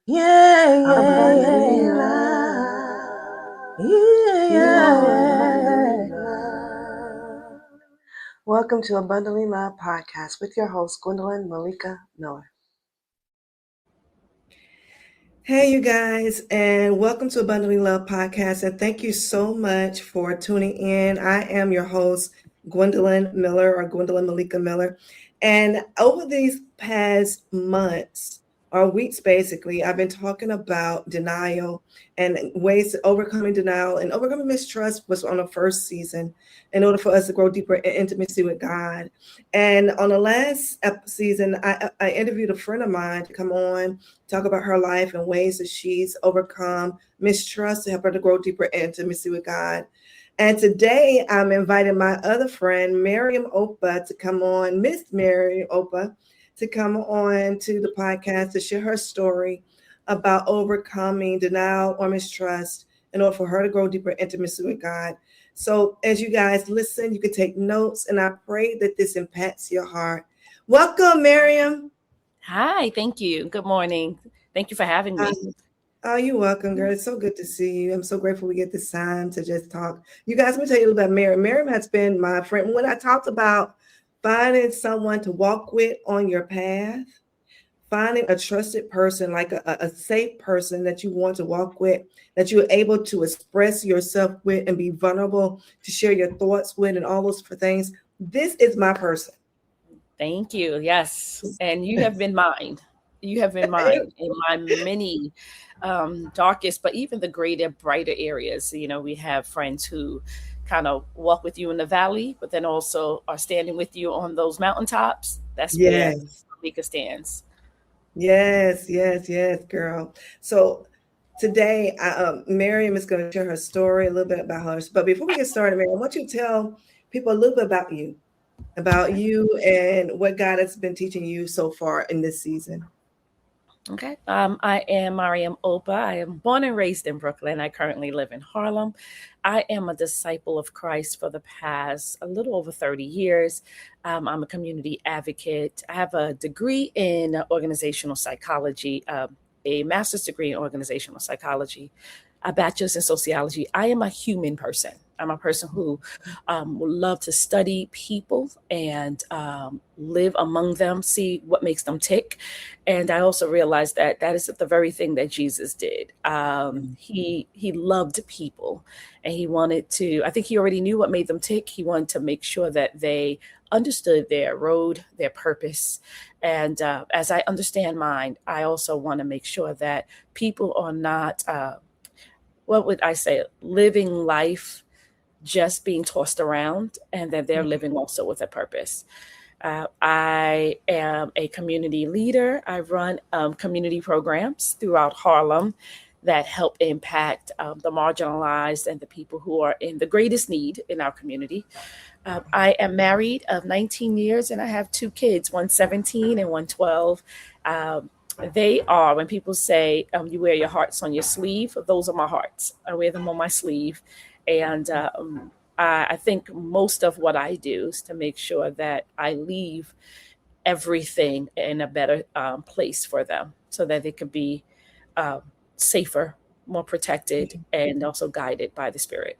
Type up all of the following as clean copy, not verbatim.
Yeah, Abundantly yeah, loved. yeah, You are yeah. abundantly loved. Welcome to Abundantly Love Podcast with your host, Gwendolyn Malika Miller. Hey, you guys, and welcome to Abundantly Love Podcast. And thank you so much for tuning in. I am your host, Gwendolyn Miller, or Gwendolyn Malika Miller. And over these past months or weeks, basically, I've been talking about denial and ways to overcoming denial and overcoming mistrust was on the first season in order for us to grow deeper in intimacy with God. And on the last season, I interviewed a friend of mine to come on talk about her life and ways that she's overcome mistrust to help her to grow deeper intimacy with God. And today I'm inviting my other friend, Maryum Opa, to come on, Miss Maryum Opa, to come on to the podcast to share her story about overcoming denial or mistrust in order for her to grow deeper intimacy with God. So as you guys listen, you can take notes, and I pray that this impacts your heart. Welcome, Maryum. Hi, thank you. Good morning. Thank you for having me. Oh, you're welcome, girl. It's so good to see you. I'm so grateful we get this time to just talk. You guys, let me tell you a little about Miriam. Miriam has been my friend. When I talked about finding someone to walk with on your path, finding a trusted person, like a safe person that you want to walk with, that you're able to express yourself with and be vulnerable to share your thoughts with and all those things. This is my person. Thank you. Yes. And you have been mine. You have been mine in my many darkest, but even the greater, brighter areas. We have friends who kind of walk with you in the valley, but then also are standing with you on those mountaintops. That's where Yes. Mika stands. Yes, yes, yes, girl. So today, Miriam is going to share her story, a little bit about her. But before we get started, Miriam, I want you to tell people a little bit about you and what God has been teaching you so far in this season. Okay. I am Maryum Opa. I am born and raised in Brooklyn. I currently live in Harlem. I am a disciple of Christ for the past a little over 30 years. I'm a community advocate. I have a degree in organizational psychology, a master's degree in organizational psychology, a bachelor's in sociology. I am a human person. I'm a person who would love to study people and live among them, see what makes them tick. And I also realized that that is the very thing that Jesus did. He loved people, and he wanted to. I think he already knew what made them tick. He wanted to make sure that they understood their road, their purpose. And as I understand mine, I also want to make sure that people are not, what would I say, living life just being tossed around, and that they're living also with a purpose. I am a community leader. I run community programs throughout Harlem that help impact the marginalized and the people who are in the greatest need in our community. I am married of 19 years, and I have two kids, one 17 and one 12. Um, they are, when people say you wear your hearts on your sleeve, those are my hearts. I wear them on my sleeve. And I think most of what I do is to make sure that I leave everything in a better place for them so that they could be um, safer, more protected, and also guided by the Spirit.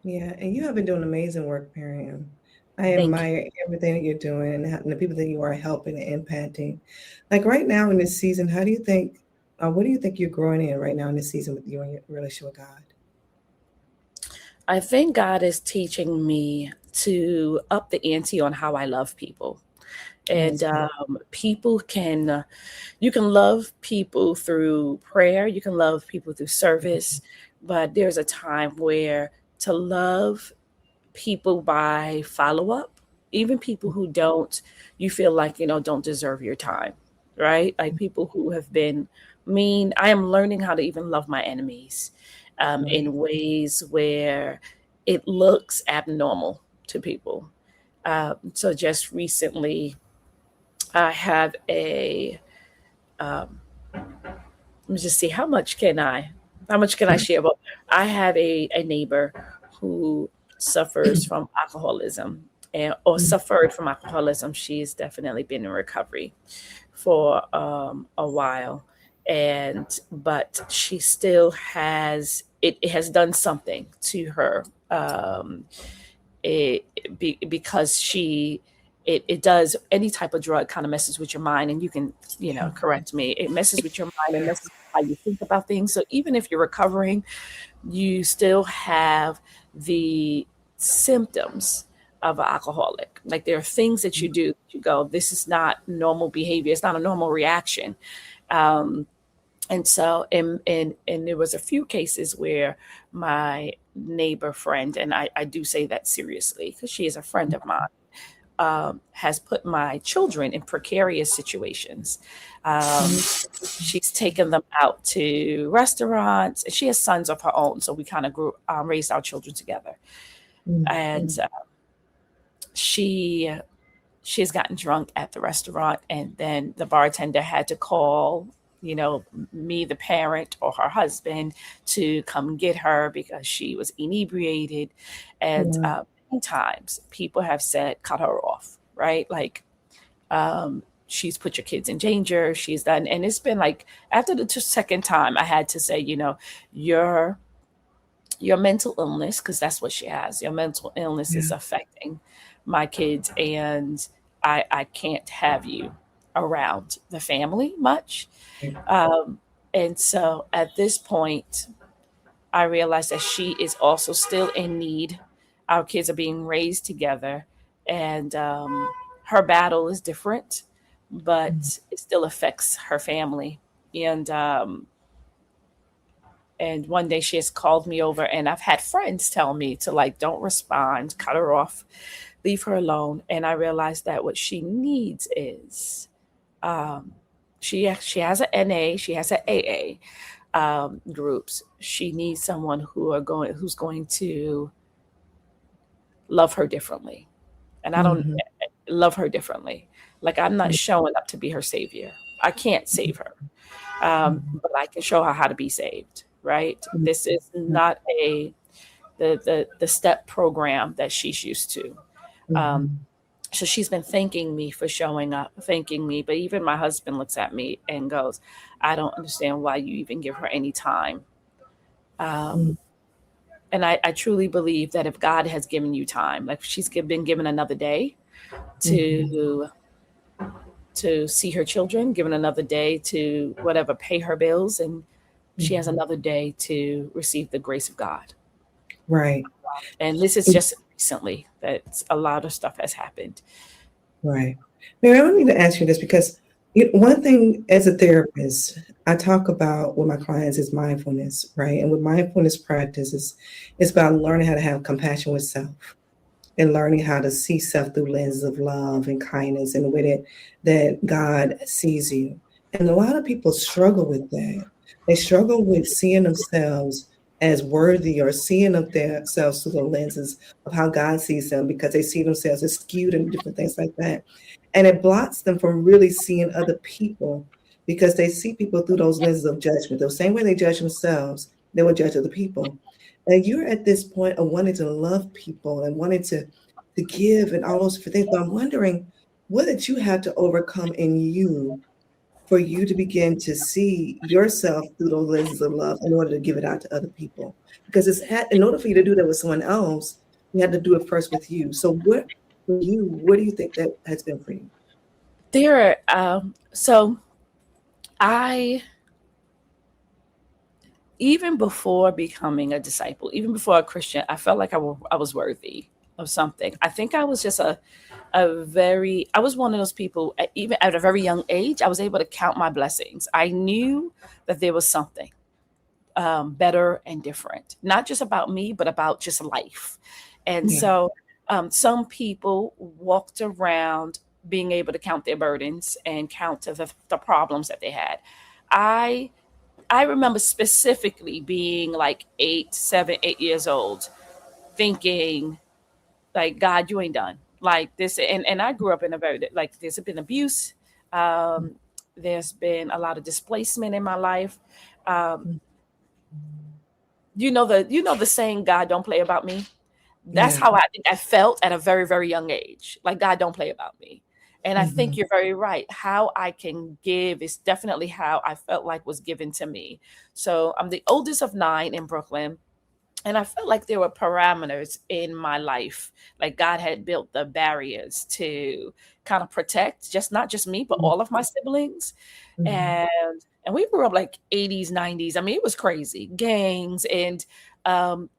Yeah, and you have been doing amazing work, Miriam. I Thank you. admire everything that you're doing and the people that you are helping and impacting. Like right now in this season, how do you think, what do you think you're growing in right now in this season with you and your relationship with God? I think God is teaching me to up the ante on how I love people. And That's good. people can, you can love people through prayer, you can love people through service, but there's a time where to love people by follow up, even people who don't, you feel like, don't deserve your time, right? Like people who have been mean. I am learning how to even love my enemies Right. in ways where it looks abnormal to people. So just recently, I have um, let me just see how much can I share? Well, I have a neighbor who suffers from alcoholism and or suffered from alcoholism. She's definitely been in recovery for a while. but she still has it has done something to her, because it does. Any type of drug kind of messes with your mind, and you can, correct me, it messes with your mind and messes with how you think about things. So even if you're recovering, you still have the symptoms of an alcoholic. Like, there are things that you do, you go, this is not normal behavior, it's not a normal reaction. um, and so, and there was a few cases where my neighbor friend, and I do say that seriously because she is a friend of mine, has put my children in precarious situations. Um, she's taken them out to restaurants. She has sons of her own, so we kind of raised our children together. And she has gotten drunk at the restaurant, and then the bartender had to call, me, the parent, or her husband, to come get her because she was inebriated. And many times people have said, cut her off, right? Like, she's put your kids in danger. She's done. And it's been like, after the second time, I had to say, your mental illness, because that's what she has, your mental illness is affecting my kids, and I can't have you around the family much. And so at this point, I realized that she is also still in need. Our kids are being raised together, and her battle is different, but it still affects her family. And one day she has called me over, and I've had friends tell me to, like, don't respond, cut her off, leave her alone. And I realized that what she needs is, she has an NA, she has an AA, groups. She needs someone who's going to love her differently. And I don't love her differently. Like, I'm not showing up to be her savior. I can't save her. But I can show her how to be saved, right? This is not the step program that she's used to. So she's been thanking me for showing up, thanking me. But even my husband looks at me and goes, I don't understand why you even give her any time. And I truly believe that if God has given you time, like, she's been given another day to see her children, given another day to whatever, pay her bills, and she has another day to receive the grace of God. Right. And this is just recently that a lot of stuff has happened. Right. Mary, I need to ask you this because one thing as a therapist, I talk about with my clients is mindfulness, right? And with mindfulness practices, it's about learning how to have compassion with self and learning how to see self through lenses of love and kindness in the way that God sees you. And a lot of people struggle with that. They struggle with seeing themselves as worthy or seeing of themselves through the lenses of how God sees them because they see themselves as skewed and different things like that. And it blocks them from really seeing other people because they see people through those lenses of judgment. The same way they judge themselves, they will judge other people. And you're at this point of wanting to love people and wanting to give and all those things. But I'm wondering, what did you have to overcome in you for you to begin to see yourself through those lenses of love in order to give it out to other people? Because in order for you to do that with someone else, you had to do it first with you. So what do you think that has been for you? So I, even before becoming a disciple, even before a Christian, I felt like I was worthy of something. I think I was just I was one of those people, even at a very young age, I was able to count my blessings. I knew that there was something better and different, not just about me, but about just life. And so some people walked around being able to count their burdens and count the problems that they had. I remember specifically being like 8 years old, thinking, like, God, you ain't done like this. And I grew up in a very, like, there's been abuse. There's been a lot of displacement in my life. The saying, God don't play about me. That's how I think I felt at a very, very young age. Like, God don't play about me. And I think Mhm. you're very right. How I can give is definitely how I felt like was given to me. So I'm the oldest of 9 in Brooklyn. And I felt like there were parameters in my life. Like God had built the barriers to kind of protect just not just me, but all of my siblings. Mhm. And we grew up like 80s, 90s. I mean, it was crazy. Gangs and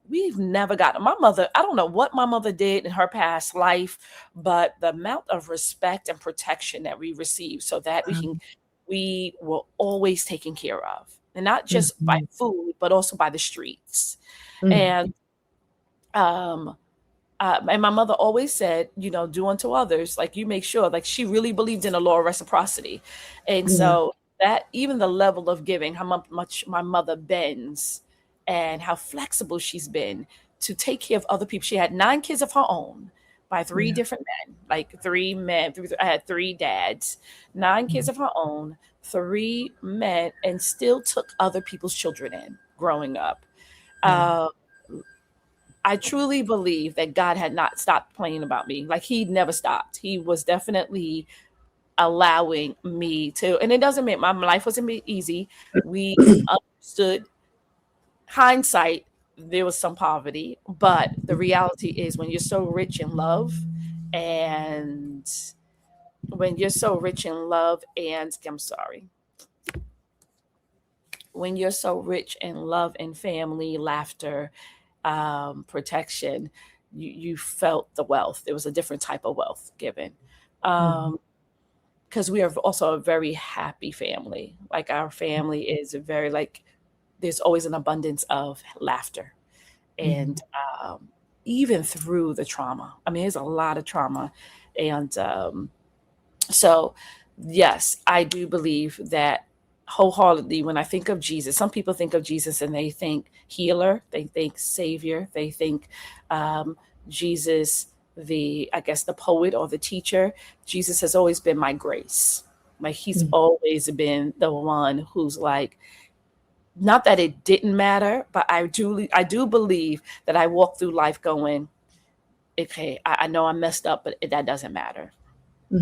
we've never gotten my mother. I don't know what my mother did in her past life, but the amount of respect and protection that we received so that we were always taken care of. And not just by Mhm. food, but also by the streets. Mhm. And um and my mother always said, you know, do unto others like you make sure, like she really believed in the law of reciprocity. And Yeah. so that even the level of giving, how much my mother bends and how flexible she's been to take care of other people. She had 9 kids of her own by 3 Yeah. different men, like 3 men. I had 3 dads, 9 kids Mhm. of her own, 3 men, and still took other people's children in growing up. Yeah. Uh, I truly believe that God had not stopped playing about me. Like he never stopped. He was definitely allowing me to, and it doesn't mean my life wasn't easy. We understood hindsight, there was some poverty, but the reality is when you're so rich in love and when you're so rich in love and I'm sorry, when you're so rich in love and family, laughter, protection, you felt the wealth. There was a different type of wealth given. Mhm. Because we are also a very happy family. Like our family is very like there's always an abundance of laughter and Mhm. even through the trauma. I mean, there's a lot of trauma, and so, yes, I do believe that wholeheartedly when I think of Jesus. Some people think of Jesus and they think healer, they think savior, they think um, Jesus, I guess, the poet or the teacher. Jesus has always been my grace. Like he's Mhm. always been the one who's like, not that it didn't matter, but I do believe that I walk through life going, okay, I know I messed up, but that doesn't matter.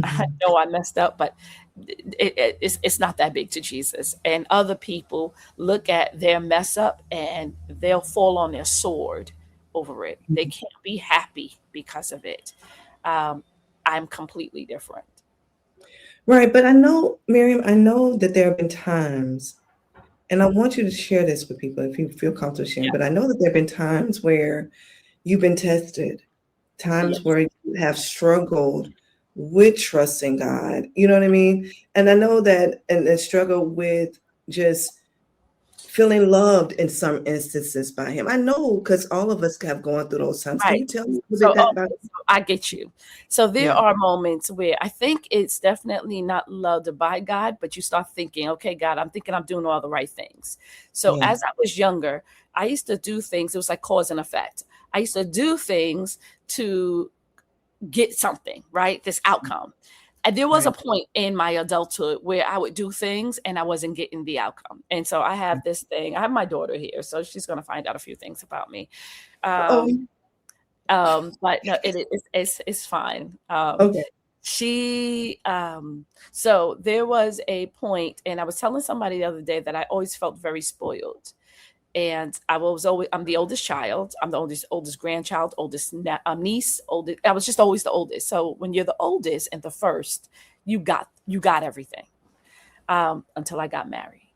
I Mhm. know I messed up, but it's not that big to Jesus. And other people look at their mess up and they'll fall on their sword over it. They Mhm. can't be happy because of it. Um, I'm completely different. Right, but I know, Miriam, I know that there have been times, and I want you to share this with people if you feel comfortable sharing, Yeah. but I know that there have been times where you've been tested, times Yes. where you have struggled with trusting God. You know what I mean? And I know that, and struggle with just feeling loved in some instances by Him. I know because all of us have gone through those times. Can Right. you tell me a little So, bit okay, about? so I get you. So there Yeah, are moments where I think it's definitely not loved by God, but you start thinking, okay, God, I'm thinking I'm doing all the right things. So yeah, as I was younger, I used to do things, it was like cause and effect. I used to do things to get something, right? This outcome. And there was a right. point in my adulthood where I would do things and I wasn't getting the outcome. And so I have this thing. I have my daughter here, so she's going to find out a few things about me. Oh, Um, but no, it's fine. okay. She so there was a point, and I was telling somebody the other day that I always felt very spoiled. And I'm the oldest child. I'm the oldest grandchild, oldest niece, oldest. I was just always the oldest. So when you're the oldest and the first, you got everything. Until I got married,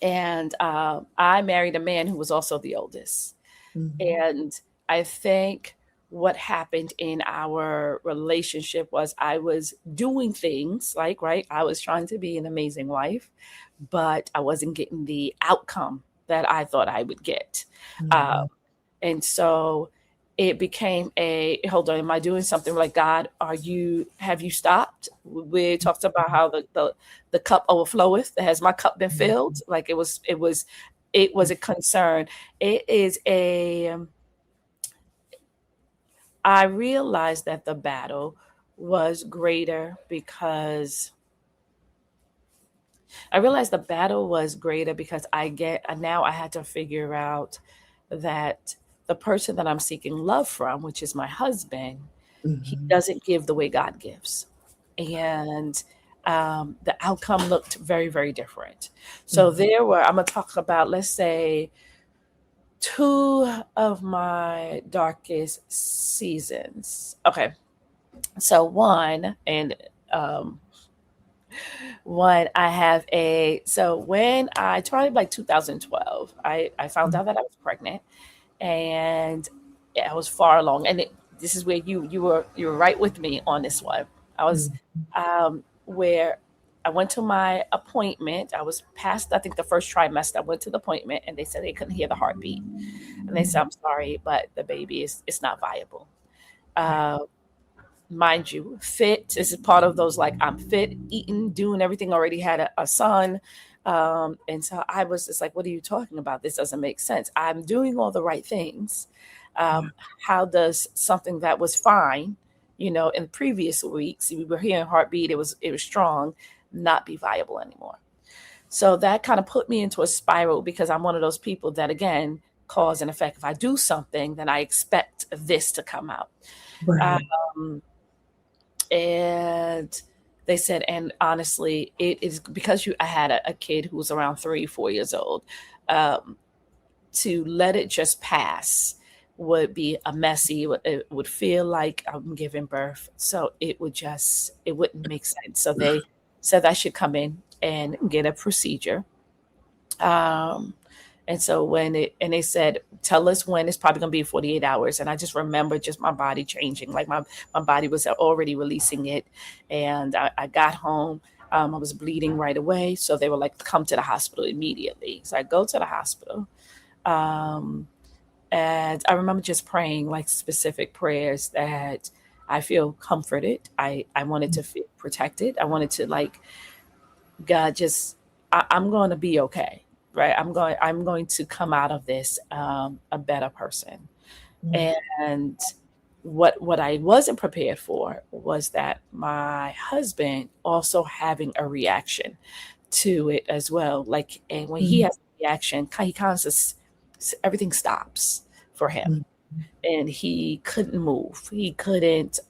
and I married a man who was also the oldest. Mhm. And I think what happened in our relationship was I was doing things like, right, I was trying to be an amazing wife, but I wasn't getting the outcome that I thought I would get. Um, Mhm. and so it became hold on, am I doing something like God? Have you stopped? We talked about how the cup overfloweth. Has my cup been filled? Like it was a concern. It is I realized that the battle was greater because now I had to figure out that the person that I'm seeking love from, which is my husband, he Mhm. doesn't give the way God gives. and the outcome looked very, very different. So there were, I'm going to talk about, let's say, two of my darkest seasons. Okay. So um, one, I have so when I tried like 2012, I found out that I was pregnant, and I was far along. And this is where you were right with me on this one. I was where I went to my appointment. I was past, I think, the first trimester. I went to the appointment, and they said they couldn't hear the heartbeat, and they said, "I'm sorry, but the baby is it's not viable." Uh, Mind you, fit. This is part of those, like, I'm fit, eating, doing everything. Already had a son, and so I was just like, "What are you talking about? This doesn't make sense. I'm doing all the right things. How does something that was fine, in previous weeks, we were hearing heartbeat, it was strong, not be viable anymore?" So that kind of put me into a spiral, because I'm one of those people that, again, cause and effect. If I do something, then I expect this to come out. Right. And they said, and honestly, it is because I had a kid who was around 3, 4 years old. To let it just pass would be a messy. It would feel like I'm giving birth, so it wouldn't make sense. So they said I should come in and get a procedure. And so they said, "Tell us when." It's probably going to be 48 hours. And I just remember just my body changing, like my body was already releasing it. And I got home. I was bleeding right away. So they were like, "Come to the hospital immediately." So I go to the hospital. Um, and I remember just praying like specific prayers that I feel comforted. I wanted to feel protected. I wanted to, like, God, I'm going to be okay, right? I'm going to come out of this a better person. And what I wasn't prepared for was that my husband also having a reaction to it as well. Like, and when he has a reaction, he kind of just, everything stops for him, and he couldn't move. He couldn't.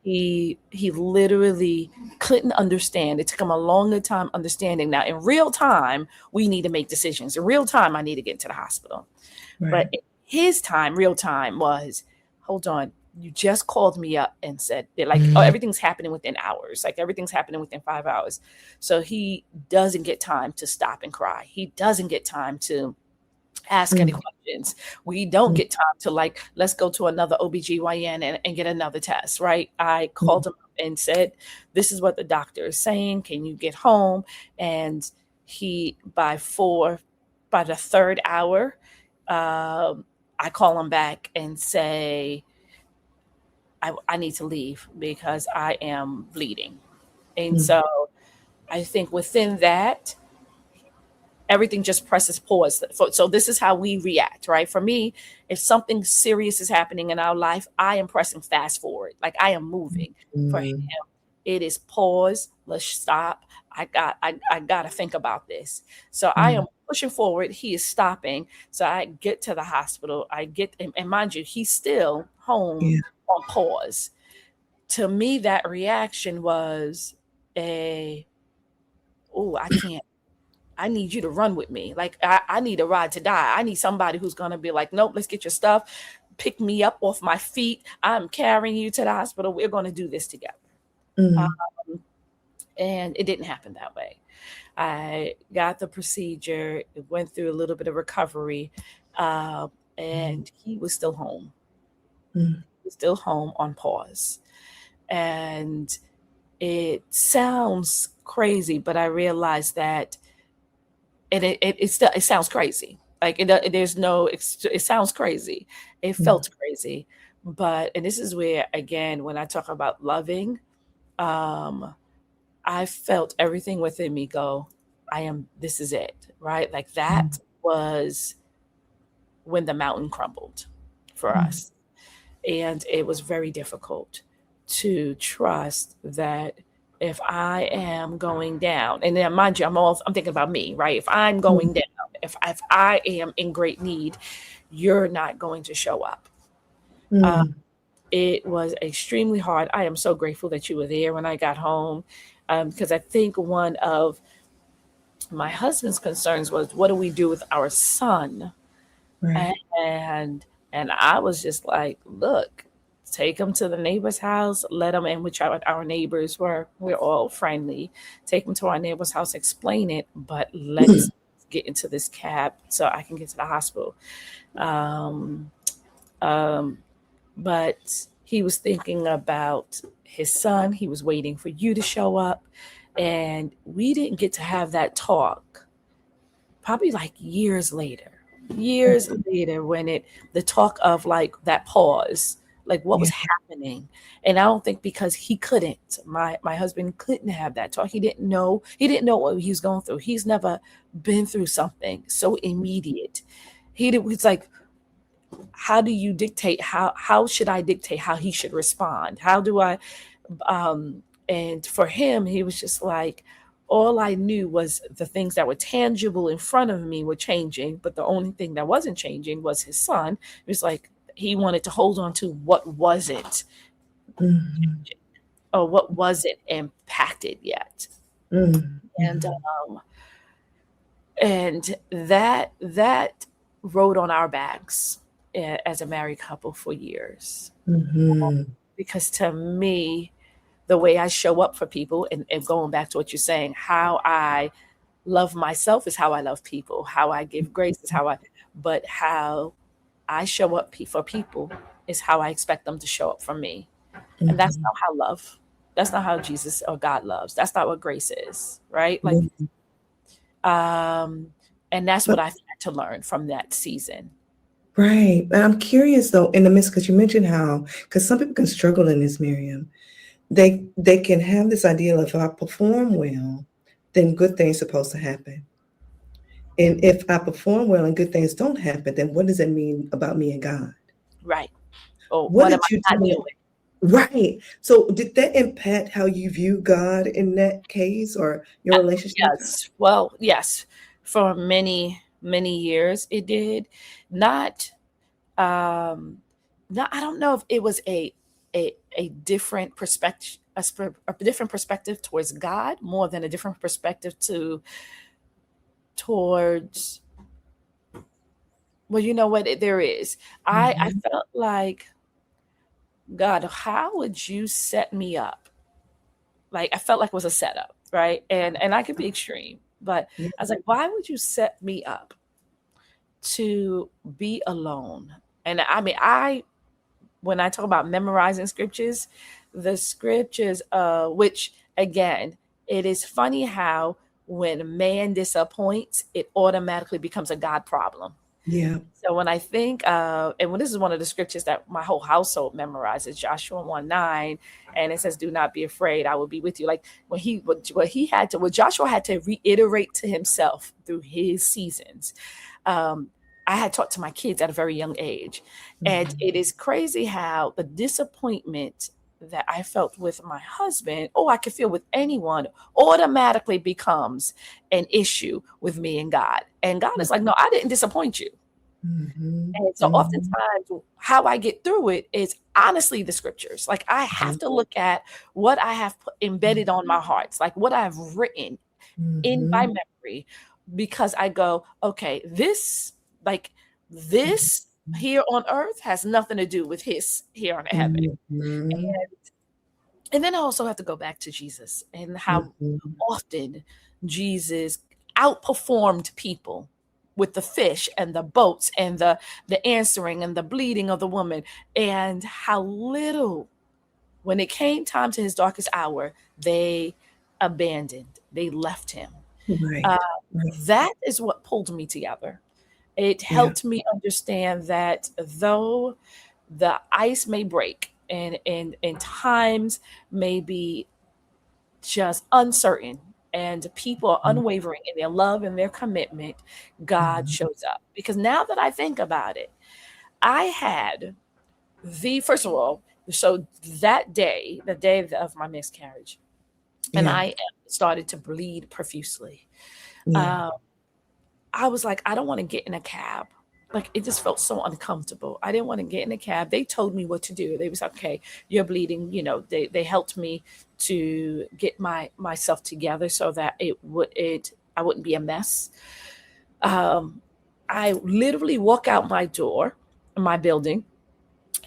He literally couldn't understand. It took him a longer time understanding. Now, in real time, we need to make decisions. In real time, I need to get to the hospital. Right. But in his time, real time was, hold on, you just called me up and said, they're like, oh, everything's happening within hours. Like, everything's happening within 5 hours. So he doesn't get time to stop and cry. He doesn't get time to ask any questions. We don't get time to, like, let's go to another OBGYN and get another test, right? I called him up and said, "This is what the doctor is saying. Can you get home?" And he, by the third hour, I call him back and say, I need to leave because I am bleeding. And so I think within that, everything just presses pause. So this is how we react, right? For me, if something serious is happening in our life, I am pressing fast forward. Like, I am moving. For him, it is pause. Let's stop. I got to think about this. So I am pushing forward. He is stopping. So I get to the hospital. And mind you, he's still home on pause. To me, that reaction was I can't. I need you to run with me. Like, I need a ride to die. I need somebody who's going to be like, "Nope, let's get your stuff. Pick me up off my feet. I'm carrying you to the hospital. We're going to do this together." And it didn't happen that way. I got the procedure. It went through a little bit of recovery. And he was still home. He was still home on pause. And it sounds crazy, but I realized that it sounds crazy. Like, it sounds crazy. It felt crazy. And this is where, again, when I talk about loving, I felt everything within me go, this is it, right? Like, that was when the mountain crumbled for us. And it was very difficult to trust that if I am going down, and then mind you, I'm thinking about me, right? If I'm going down, if I am in great need, you're not going to show up. It was extremely hard. I am so grateful that you were there when I got home, because I think one of my husband's concerns was, what do we do with our son? Right. And and I was just like, look, take him to the neighbor's house, let him in, which our neighbors we're all friendly. Take him to our neighbor's house, explain it, but let's get into this cab so I can get to the hospital. Um, um, but he was thinking about his son. He was waiting for you to show up. And we didn't get to have that talk probably like years later, when the talk of like that pause, like what was Yeah. happening. And I don't think, because he couldn't, my husband couldn't have that talk. He didn't know what he was going through. He's never been through something so immediate. He's like, how do you dictate, how should I dictate how he should respond? How do I and for him, he was just like, all I knew was the things that were tangible in front of me were changing, but the only thing that wasn't changing was his son. It was like he wanted to hold on to what wasn't Mhm. changing, or what wasn't impacted yet. Mhm. And Mhm. that rode on our backs, as a married couple for years. Mhm. Because to me, the way I show up for people, and going back to what you're saying, how I love myself is how I love people. How I give grace is but how I show up for people is how I expect them to show up for me. And that's Mhm. not how that's not how Jesus or God loves. That's not what grace is, right? Like, Mhm. and that's what But I've had to learn from that season. right. And I'm curious though, in the midst, because you mentioned how, because some people can struggle in this, Miriam. They can have this idea of, if I perform well, then good things supposed to happen. And if I perform well and good things don't happen, then what does that mean about me and God? Right. Or What what am did you I not do? doing? Right. So did that impact how you view God in that case, or your relationship with God? Yes. Well, yes. For many, many years it did. Not um not, I don't know if it was a different perspective, a different perspective towards God, more than a different perspective towards, well, you know what, there is. I Mhm. felt like, God, how would you set me up? Like, I felt like it was a setup, right? And I could be extreme, but Yeah. I was like, why would you set me up to be alone? And I mean, when I talk about memorizing scriptures, the scriptures, which again, it is funny how when man disappoints, it automatically becomes a God problem. Yeah. So when I think, and when this is one of the scriptures that my whole household memorizes, Joshua 1:9, and it says, "Do not be afraid; I will be with you." Like, what Joshua had to reiterate to himself through his seasons, um, I had taught to my kids at a very young age. And Mhm. it is crazy how the disappointment that I felt with my husband, or I could feel with anyone, automatically becomes an issue with me and God. And God is like, no, I didn't disappoint you. Mhm. And so Mhm. oftentimes, how I get through it is honestly the scriptures. Like, I have to look at what I have embedded on my hearts, like what I've written in my Mhm. memory, because I go, okay, like this here on earth has nothing to do with his here on heaven. Mhm. And then I also have to go back to Jesus and how Mhm. often Jesus outperformed people with the fish and the boats and the answering and the bleeding of the woman, and how little, when it came time to his darkest hour, they they left him. Uh, Right. Right. that is what pulled me together. It Yeah. helped me understand that though the ice may break, and times may be just uncertain, and people are Mhm. unwavering in their love and their commitment, God Mhm. shows up. Because now that I think about it, I had first of all, so that day, the day of my miscarriage, and Yeah. I started to bleed profusely. Yeah. Uh, I was like, I don't want to get in a cab. like it just felt so uncomfortable. I didn't want to get in the cab. They told me what to do. They was like, okay, you're bleeding. You know, they helped me to get myself together so that I wouldn't be a mess. Um, I literally walk out my door, my building,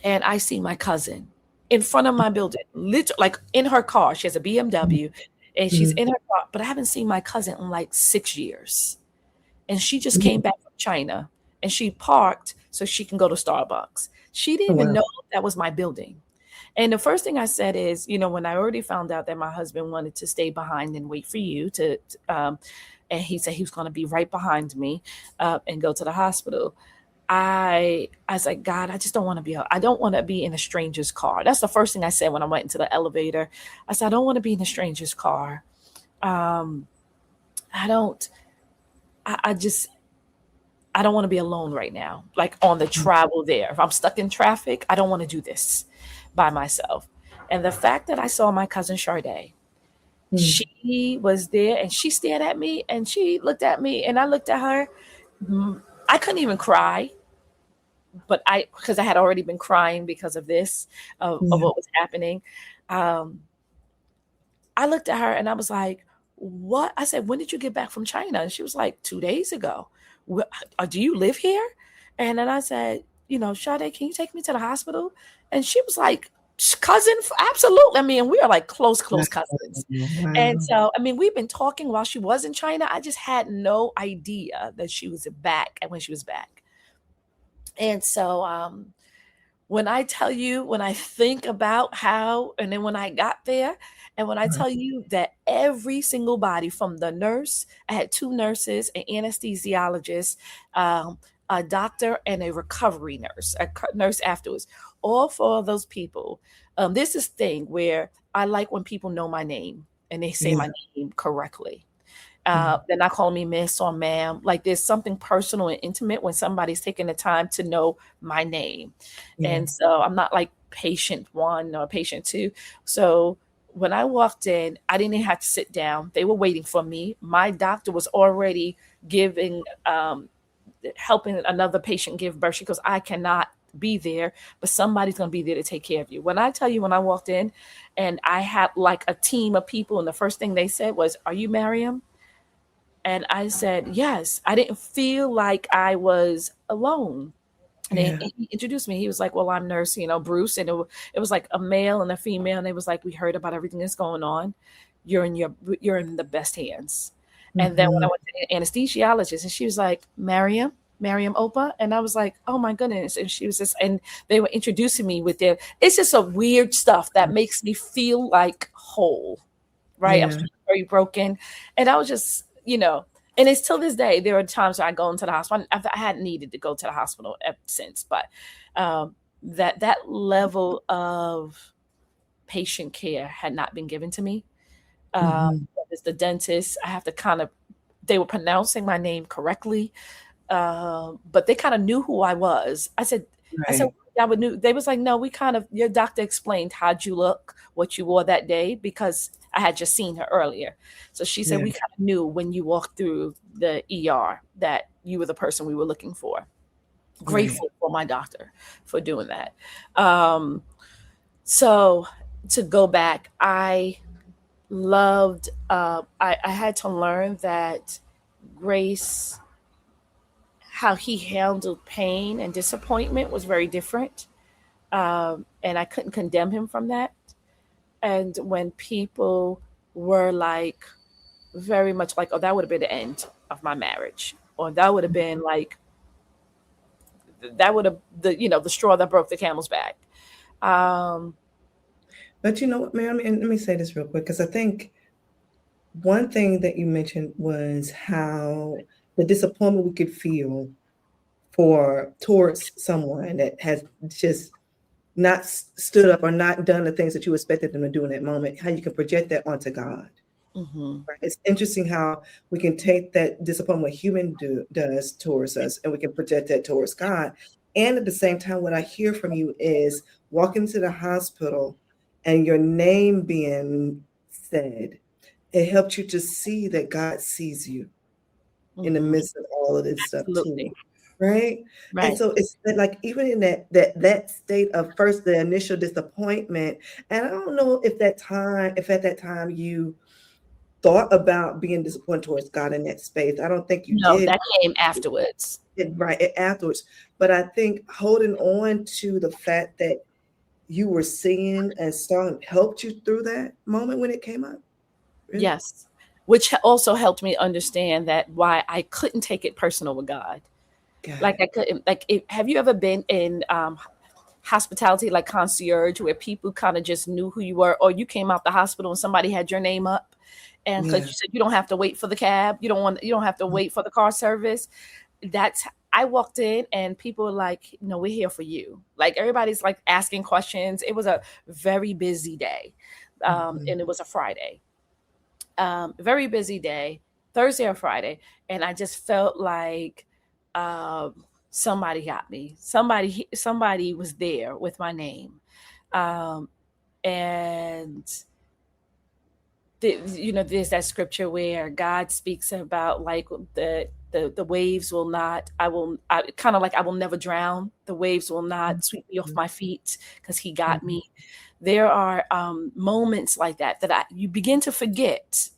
and I see my cousin in front of my building, literally like in her car. She has a BMW, and she's Mhm. in her car. But I haven't seen my cousin in like 6 years, and she just came Mhm. back from China, and she parked so she can go to Starbucks. She didn't Oh, even wow. know that was my building. And the first thing I said is, you know, when I already found out that my husband wanted to stay behind and wait for you and he said he was going to be right behind me and go to the hospital. I was like, God, I just don't want to I don't want to be in a stranger's car. That's the first thing I said when I went into the elevator. I said, I don't want to be in a stranger's car. Um, I don't, I just, I don't want to be alone right now, like on the travel there. If I'm stuck in traffic, I don't want to do this by myself. And the fact that I saw my cousin Sade, Mhm. she was there and she stared at me and she looked at me and I looked at her. I couldn't even cry, but because I had already been crying because of this, of Yeah. what was happening. Um, I looked at her and I was like, what? I said, when did you get back from China? And she was like, 2 days ago. Do you live here? And then I said, you know, Sade, can you take me to the hospital? And she was like, cousin, absolutely. I mean, we are like close cousins. And Wow. so, I mean, we've been talking while she was in China. I just had no idea that she was back and when she was back. And so, when I tell you, when I think about how, and then when I got there, and when I Wow. tell you that every single body from the nurse, I had two nurses, an anesthesiologist, a doctor, and a recovery nurse, nurse afterwards. All four of those people. This is thing where I like when people know my name and they say Yeah. my name correctly. Yeah. They're not calling me miss or ma'am. Like there's something personal and intimate when somebody's taking the time to know my name. Yeah. And so I'm not like patient one or patient two. So when I walked in, I didn't even have to sit down. They were waiting for me. My doctor was already giving, helping another patient give birth. She goes, I cannot be there, but somebody's going to be there to take care of you. When I tell you, when I walked in and I had like a team of people, and the first thing they said was, are you Maryum? And I said, yes. I didn't feel like I was alone. And then Yeah. he introduced me. He was like, well, I'm nurse, you know, Bruce. And it was like a male and a female. And it was like, we heard about everything that's going on. You're in the best hands. And then when I Mhm. went to the anesthesiologist and she was like, Maryum Opa. And I was like, oh my goodness. And she was just, and they were introducing me with it's just a weird stuff that makes me feel like whole, right? I'm Yeah. still very broken. And I was just, you know, and it's till this day, there are times where I go into the hospital. I hadn't needed to go to the hospital since, but that level of patient care had not been given to me. Mhm. As the dentist, I have to kind of, they were pronouncing my name correctly, but they kind of knew who I was. I said, Right. I would knew. They was like, no, we kind of, your doctor explained how'd you look, what you wore that day, because I had just seen her earlier. So she said, Yeah. we kind of knew when you walked through the ER that you were the person we were looking for. Right. Grateful for my doctor for doing that. Um, so to go back, I loved, I had to learn that Grace, how he handled pain and disappointment was very different. And I couldn't condemn him from that. And when people were like, very much like, oh, that would have been the end of my marriage, or that would have been like, that would have, the straw that broke the camel's back. Um, But you know what, ma'am, and let me say this real quick, because I think one thing that you mentioned was how the disappointment we could feel for towards someone that has just not stood up or not done the things that you expected them to do in that moment, how you can project that onto God. mhm, Right? It's interesting how we can take that disappointment what human does towards us, and we can project that towards God. And at the same time, what I hear from you is walking to the hospital and your name being said. It helped you to see that God sees you in the mhm, midst of all of this stuff absolutely. too. right? And Right. so it's like even in that state of first the initial disappointment, and I don't know if at that time you thought about being disappointed towards God in that space. I don't think you No, did that came afterwards. it right afterwards. But I think holding on to the fact that you were seeing and saw helped you through that moment when it came up. Really? Yes. Which also helped me understand that why I couldn't take it personal with God. Got Like it. I couldn't, like, have you ever been in hospitality, like concierge, where people kind of just knew who you were, or you came out the hospital and somebody had your name up, and because Yeah. you said you don't have to wait for the cab, you don't have to wait for the car service. That's I walked in and people were like, "No, we're here for you." Like everybody's like asking questions. It was a very busy day, Mhm. and it was a Friday. Very busy day, Thursday or Friday, and I just felt like somebody got me. Somebody was there with my name, um, and there's that scripture where God speaks about like the waves will not. I kind of like I will never drown. The waves will not sweep me off Mhm. my feet because He got Mhm. me. There are moments like that you begin to forget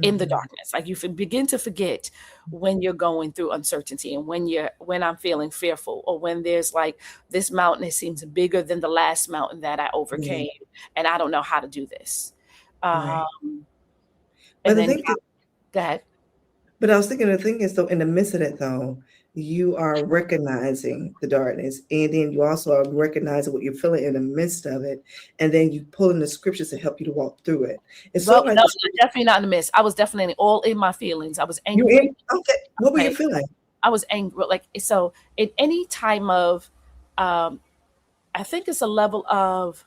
in the Mhm. darkness. Like begin to forget when you're going through uncertainty and when I'm feeling fearful, or when there's like this mountain that seems bigger than the last mountain that I Yeah. overcame, and I don't know how to do this. Right. Um, But and the then thing is, go ahead. but I was thinking the thing is though, in the midst of that though, you are recognizing the darkness, and then you also are recognizing what you're feeling in the midst of it, and then you pull in the scriptures to help you to walk through it. It's Well, sort of like no, the scripture. definitely not in the midst. I was definitely all in my feelings. I was You angry. in? Okay. What were you Okay, feeling? I was angry. Like so, in any time of, um, I think it's a level of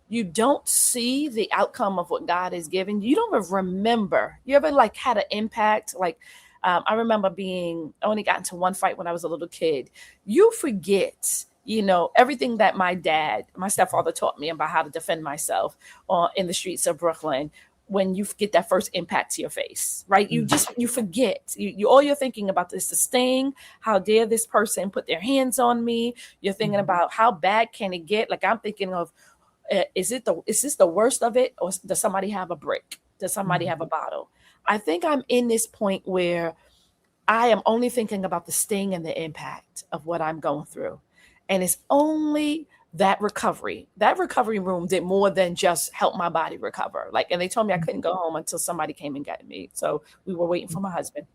you don't see the outcome of what God is giving. You don't even remember. You ever like had an impact? Like I remember I only got into one fight when I was a little kid. You forget, everything that my stepfather taught me about how to defend myself in the streets of Brooklyn. When you get that first impact to your face, right? Mhm. You forget. You all you're thinking about is the sting. How dare this person put their hands on me? You're thinking Mhm. about how bad can it get? Like I'm thinking of is this the worst of it, or does somebody have a brick? Does somebody have a Mhm. bottle? I think I'm in this point where I am only thinking about the sting and the impact of what I'm going through. And it's only that recovery room did more than just help my body recover. Like, and they told me I couldn't go home until somebody came and got me. So we were waiting for my husband.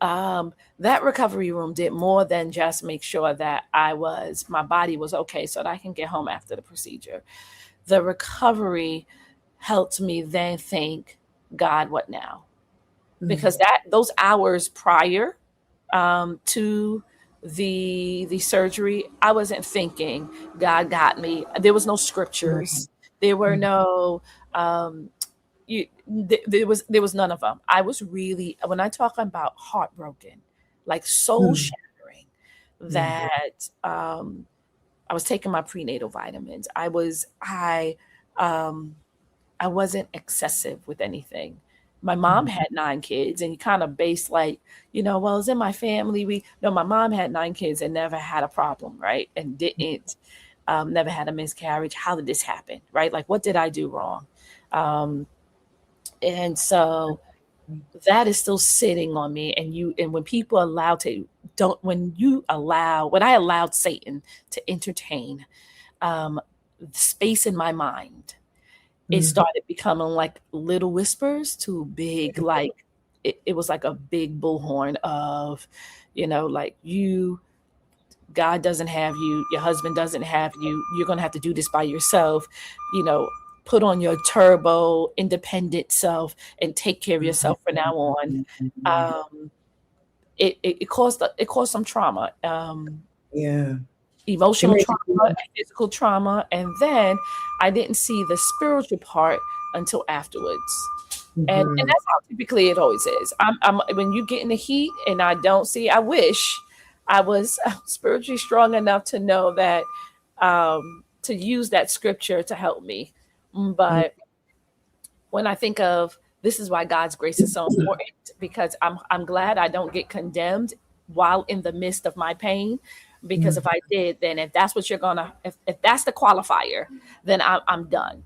That recovery room did more than just make sure that my body was okay so that I can get home after the procedure. The recovery helped me then think, God, what now? Because Mhm. those hours prior to the surgery, I wasn't thinking, God got me. There was no Right. scriptures. There were Mhm. no there was none of them. I was really, when I talk about heartbroken, like soul Mhm. shattering, Mhm. that I was taking my prenatal vitamins. Um I wasn't excessive with anything. My mom Mhm. had 9 kids, and you kind of base like, well, it's in my family. My mom had 9 kids and never had a problem, right? And didn't, never had a miscarriage. How did this happen, right? Like, what did I do wrong? Um, and so that is still sitting on me. And when people allow to, don't, when I allowed Satan to entertain space in my mind, it Mhm. started becoming like little whispers to big, like it was like a big bullhorn of, like God doesn't have you, your husband doesn't have you, you're going to have to do this by yourself, you know, put on your turbo independent self and take care of yourself from now on. Mhm. Um, it caused some trauma, Yeah. It emotional made trauma you and physical trauma. And then I didn't see the spiritual part until afterwards. And Mhm. that's how typically it always is. I'm when you get in the heat and I don't see, I wish I was spiritually strong enough to know that to use that scripture to help me. Mhm. But when I think of this is why God's grace is so important, because I'm glad I don't get condemned while in the midst of my pain. Because if Mm. I did, then if that's what you're gonna, if that's the qualifier, then I'm done.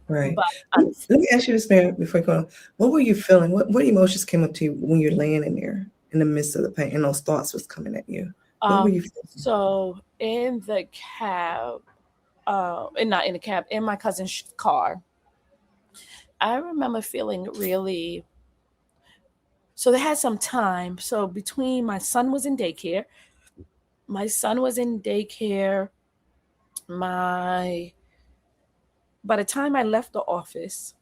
Right. But Let me ask you this, Mary, before you go on. What were you feeling? What emotions came up to you when you're laying in there in the midst of the pain and those thoughts was coming at you? What were you feeling? so in the cab, and not in the cab, in my cousin's car, I remember feeling really. So they had some time. So between my son was in daycare, my son was in daycare. My By the time I left the office,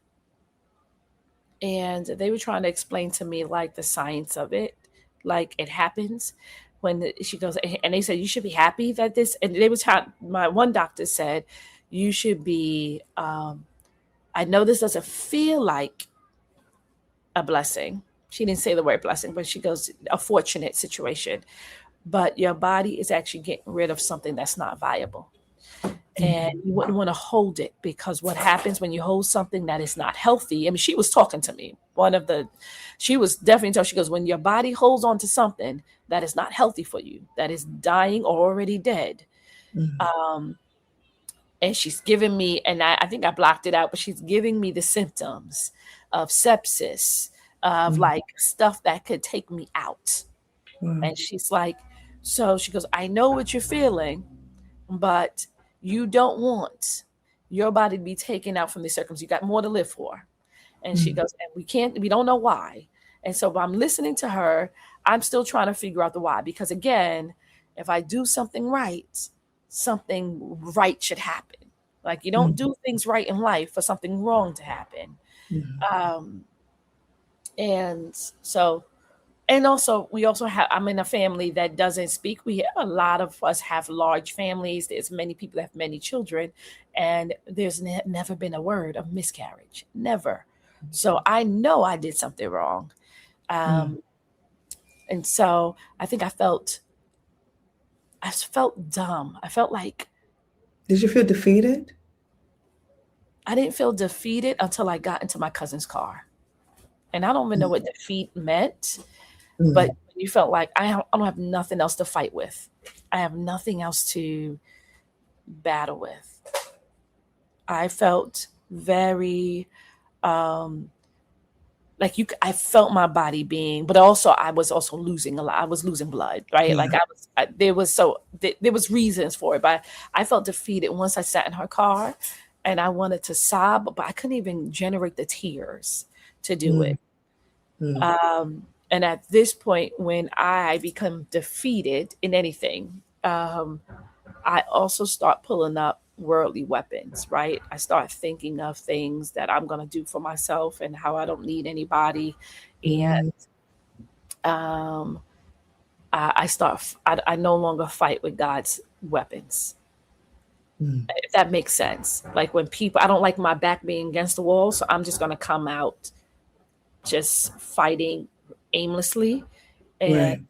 and they were trying to explain to me like the science of it, like it happens when she goes, and they said you should be happy that this, and they was trying. My one doctor said you should be. I know this doesn't feel like a blessing. She didn't say the word blessing, but she goes a fortunate situation. But your body is actually getting rid of something that's not viable. And Mm. you wouldn't want to hold it, because what happens when you hold something that is not healthy? I mean, she was talking to me. She was definitely talking. She goes, when your body holds on to something that is not healthy for you, that is dying or already dead, Mm. um, and she's giving me, and I think I blocked it out, but she's giving me the symptoms of sepsis, of Mm. like stuff that could take me out. Wow. And she's like, so she goes, I know what you're feeling, but you don't want your body to be taken out from these circumstances. You got more to live for. And she Mm. goes, and we don't know why. And so while I'm listening to her, I'm still trying to figure out the why. Because again, if I do something right should happen. Like you don't Mm. do things right in life for something wrong to happen. Mm. Um, and so and also we also have, I'm in a family that doesn't speak. We have, a lot of us have large families, there's many people that have many children, and there's never been a word of miscarriage, never. So I know I did something wrong. Mm. um and so I felt dumb. I felt like Did you feel defeated? I didn't feel defeated until I got into my cousin's car, and I don't even know Mm. what defeat meant. But Mm. you felt like I don't have nothing else to fight with. I have nothing else to battle with. I felt very um like I felt my body being, but also I was also losing a lot. I was losing blood, right? Like Yeah. there was reasons for it, but I felt defeated once I sat in her car, and I wanted to sob, but I couldn't even generate the tears to do Mm. it. Mm. And at this point, when I become defeated in anything, I also start pulling up worldly weapons, right? I start thinking of things that I'm going to do for myself and how I don't need anybody. And Mm. um, I no longer fight with God's weapons, Mm. if that makes sense. Like when people, I don't like my back being against the wall, so I'm just going to come out just fighting aimlessly. And Right.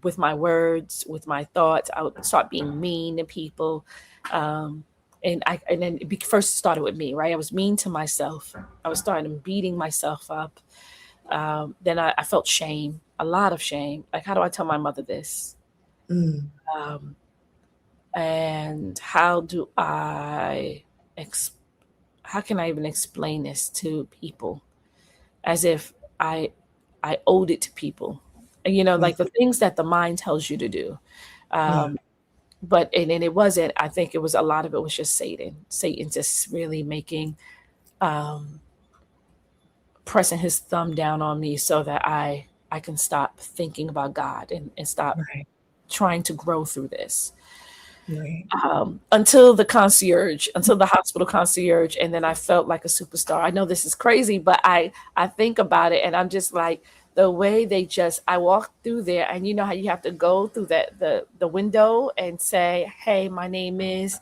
with my words, with my thoughts, I would start being mean to people. Um, and then first started with me, right? I was mean to myself. I was starting beating myself up. Then I felt shame, a lot of shame. Like, how do I tell my mother this? Mm. Um, and how do how can I even explain this to people as if I owed it to people? And, Wow. like the things that the mind tells you to do. Yeah. Um, and it wasn't. I think it was, a lot of it was just Satan just really making, um, pressing his thumb down on me so that I can stop thinking about God, and stop Right. trying to grow through this. Right. Until the hospital concierge, and then I felt like a superstar. I know this is crazy, but I think about it, and I'm just like, the way I walked through there, and you know how you have to go through the window and say, hey, my name is,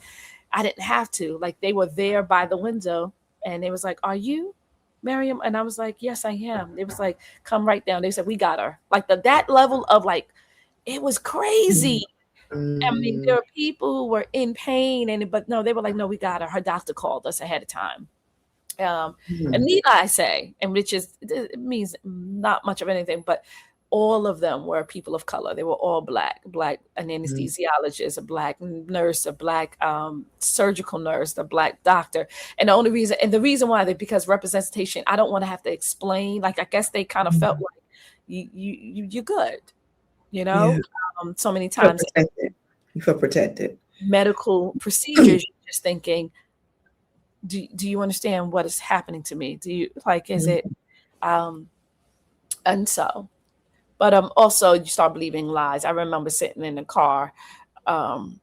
I didn't have to, like, they were there by the window, and it was like, are you Maryum? And I was like, yes, I am. It was like, come right down. They said, we got her. Like that level of, like, it was Mm. crazy. I mean, Mm. there are people who were in pain, but no, they were like, no, we got her. Her doctor called us ahead of time. And Mm. need I say, and which is, it means not much of anything, but all of them were people of color. They were all black, an Mm-hmm. anesthesiologist, a black nurse, a black surgical nurse, a black doctor. And the reason why they, because representation, I don't want to have to explain. Like, I guess they kind of felt like you're good, you Yeah. know, so many You feel times protected. You feel protected. medical procedures, you're just thinking, do you understand what is happening to me? Do you like, is it, um, and so, but also you start believing lies. I remember sitting in the car, and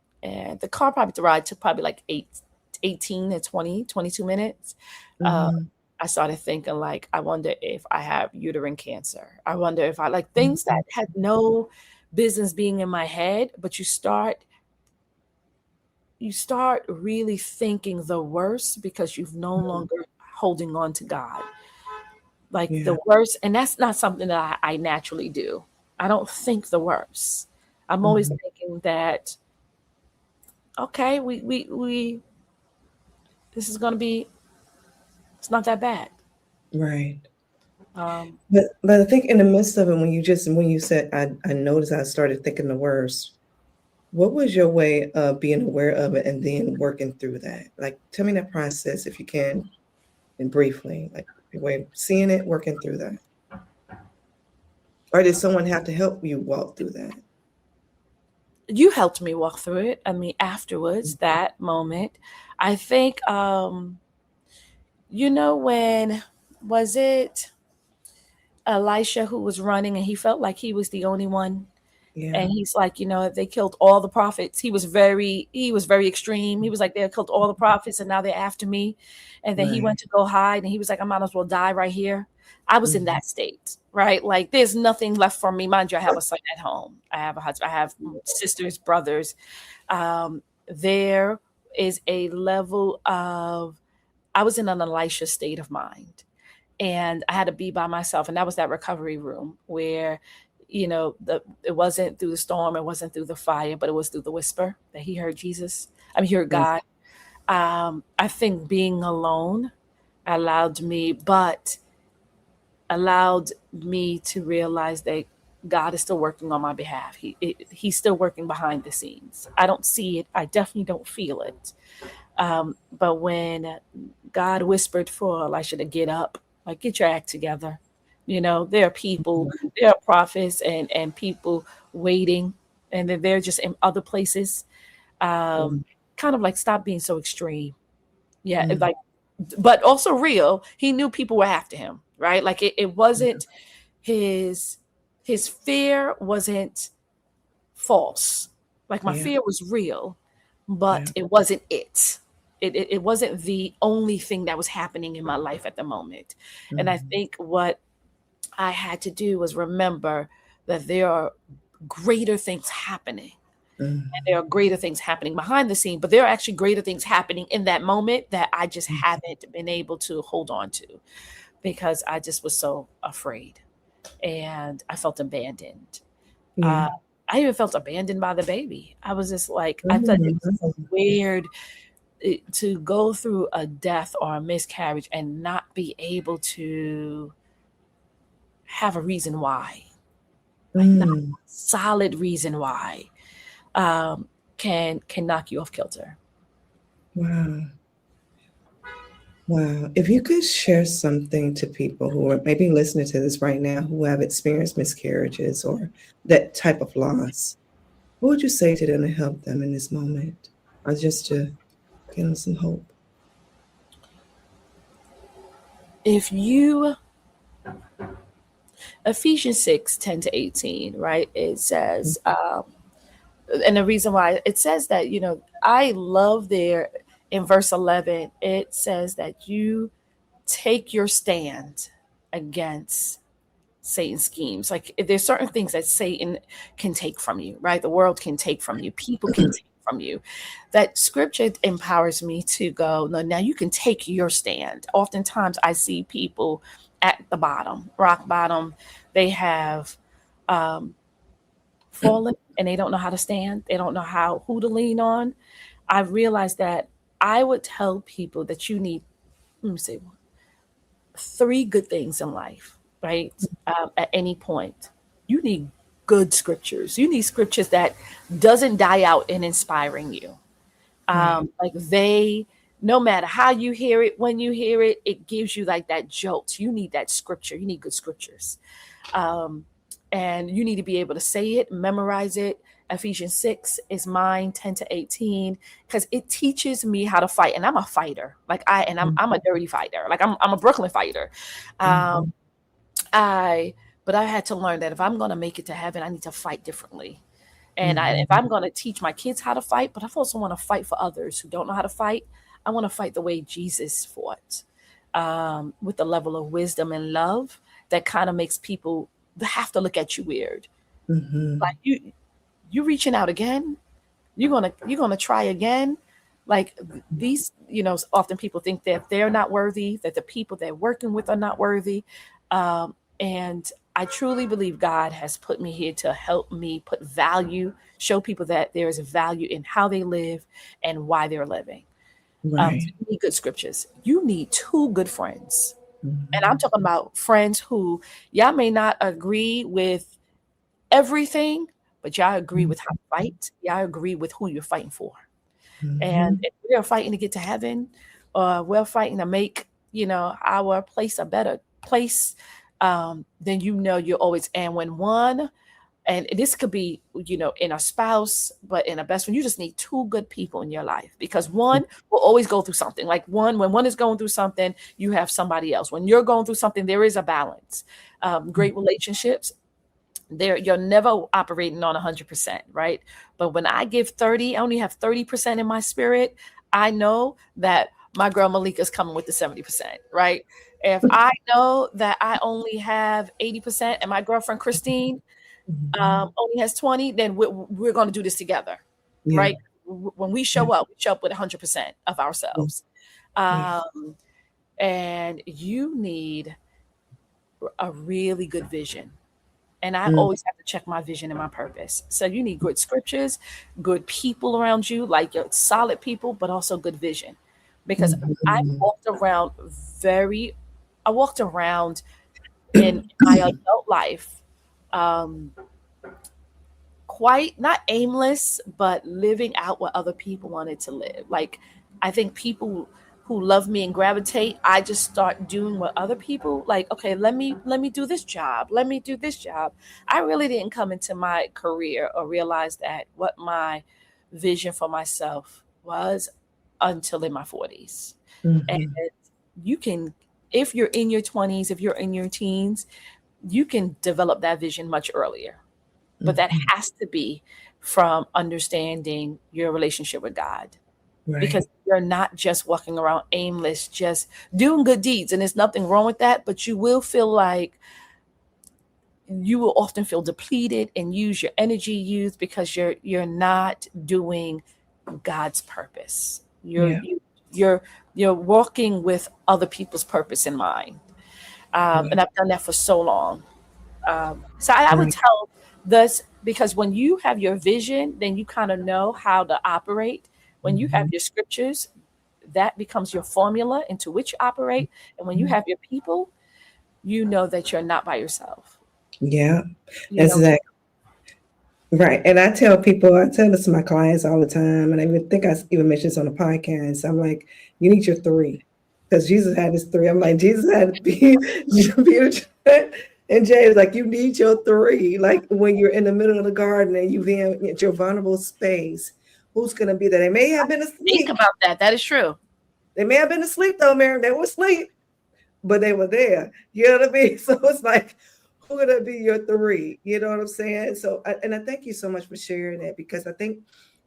the car probably the ride took probably like 18 to 22 minutes. Uh, Mm-hmm. I started thinking like, I wonder if I have uterine cancer. I wonder if I like things Mm-hmm. that had no business being in my head, but you start really thinking the worst because you've no longer holding on to God. Like Yeah. the worst, and that's not something that I naturally do. I don't think the worst. I'm always Mm-hmm. thinking that, okay, we this is gonna be, it's not that bad. Right. Um, But I think in the midst of it, when you said I noticed I started thinking the worst, what was your way of being aware of it and then working through that? Like tell me that process if you can and briefly, like your way of seeing it, working through that. Or did someone have to help you walk through that? you helped me walk through it. I mean, afterwards, that moment, I think, when was it Elisha who was running and he felt like he was the only one, Yeah. and he's like, they killed all the prophets. He was very extreme. He was like, they killed all the prophets and now they're after me. And then he Right. went to go hide and he was like, I might as well die right here. I was in Mhm. that state, right? Like there's nothing left for me. Mind you, I have a son at home. I have a husband. I have sisters, brothers. There is a level of, I was in an Elisha state of mind, and I had to be by myself. And that was that recovery room where, it wasn't through the storm, it wasn't through the fire, but it was through the whisper that he heard Jesus. I mean, he heard Right. God. I think being alone allowed me, but allowed me to realize that God is still working on my behalf. He's still working behind the scenes. I don't see it. I definitely don't feel it. But when God whispered for Elisha to get up, like get your act together. There are people, there are prophets and people waiting, and then they're just in other places. Mhm. Kind of like stop being so extreme. Yeah, Mhm. like, but also real. He knew people were after him, right? Like it wasn't his fear wasn't false. Like my Yeah. fear was real, Yeah. but it wasn't it. It wasn't the only thing that was happening in my life at the moment. And I Mhm. think what I had to do was remember that there are greater things happening. And there Mhm. are greater things happening behind the scene, but there are actually greater things happening in that moment that I just haven't been able to hold on to because I just was so afraid and I felt abandoned. Yeah. Uh, I even felt abandoned by the baby. I was just like, I thought it was so Mhm. weird to go through a death or a miscarriage and not be able to have a reason why, like not a Mm. solid reason why, um, can knock you off kilter. Wow. Wow. If you could share something to people who are maybe listening to this right now who have experienced miscarriages or that type of loss, what would you say to them to help them in this moment? Or just to give them some hope? If you Ephesians 6:10-18, right? It says, and the reason why it says that, I love there in verse 11, it says that you take your stand against Satan's schemes. Like if there's certain things that Satan can take from you, right? The world can take from you, people can take from you. That scripture empowers me to go, no, now you can take your stand. Oftentimes I see people at the bottom, rock bottom. They have um, fallen and they don't know how to stand. They don't know who to lean on. I've realized that I would tell people that you need, let me see, three good things in life, right? At any point. you need good scriptures. You need scriptures that doesn't die out in inspiring you. Right. Like they, no matter how you hear it, when you hear it, it gives you like that jolt. You need that scripture. You need good scriptures. Um, and you need to be able to say it, memorize it. Ephesians 6 is mine, 10 to 18, because it teaches me how to fight. And I'm a fighter. I'm a dirty fighter. Like I'm a Brooklyn fighter. Um, Mhm. but I had to learn that if I'm going to make it to heaven, I need to fight differently. And if Mhm. I'm going to teach my kids how to fight, but I also want to fight for others who don't know how to fight. I want to fight the way Jesus fought, with the level of wisdom and love that kind of makes people have to look at you weird. Like Mhm. you reaching out again. You're gonna try again. Like these, often people think that they're not worthy, that the people they're working with are not worthy. And I truly believe God has put me here to help me put value, show people that there is value in how they live and why they're living. So Right. you need good scriptures. You need two good friends. And I'm Mhm. talking about friends who y'all may not agree with everything, but y'all agree with how to fight. Y'all agree with who you're fighting for. And Mhm. if we're fighting to get to heaven, or we're fighting to make, our place a better place, then you're always, and when one, and this could be, in a spouse, but in a best friend, you just need two good people in your life, because one will always go through something. Like when one is going through something, you have somebody else. When you're going through something, there is a balance. Great relationships, you're never operating on 100%, right? But when I give 30, I only have 30% in my spirit. I know that my girl Malika is coming with the 70%, right? If I know that I only have 80% and my girlfriend Christine Mhm. only has 20, then we're going to do this together, Yeah. right? When we Yeah. show up with 100% of Yeah. ourselves. Yeah. Um, and you need a really good vision. And I Mm. always have to check my vision and my purpose. So you need good scriptures, good people around you, like solid people, but also good vision. Because Mhm. very, I walked around in my adult life, um, quite not aimless, but living out what other people wanted to live. Like I think people who love me and gravitate, I just start doing what other people like. Okay, let me do this job. Let me do this job. I really didn't come into my career or realize that what my vision for myself was until in my 40s. And Mhm. you can, if you're in your 20s, if you're in your teens, you can develop that vision much earlier, but that Mhm. has to be from understanding your relationship with God. Right. Because you're not just walking around aimless, just doing good deeds. And there's nothing wrong with that, but you will feel like you will often feel depleted and use your energy used because you're not doing God's purpose. Yeah. You're you're walking with other people's purpose in mind. Yeah. And I've done that for so long. So I would Right. tell this, because when you have your vision, then you kind of know how to operate. When you have Mhm. your scriptures, that becomes your formula into which you operate. And when you Mhm. have your people, you know that you're not by yourself. Yeah. You That's know, exactly right. And I tell this to my clients all the time, and I even think I even mentioned this on the podcast. I'm like, you need your three. Because Jesus had his three. I'm like, Jesus had Peter and James, like, you need your three. Like when you're in the middle of the garden and you've been at your vulnerable space, who's gonna be there? They may have been think asleep. about that. That is true. They may have been asleep though, Mary. They were asleep, but they were there. You know what I mean? So it's like, who gonna be your three? You know what I'm saying? So, and I thank you so much for sharing that, because I think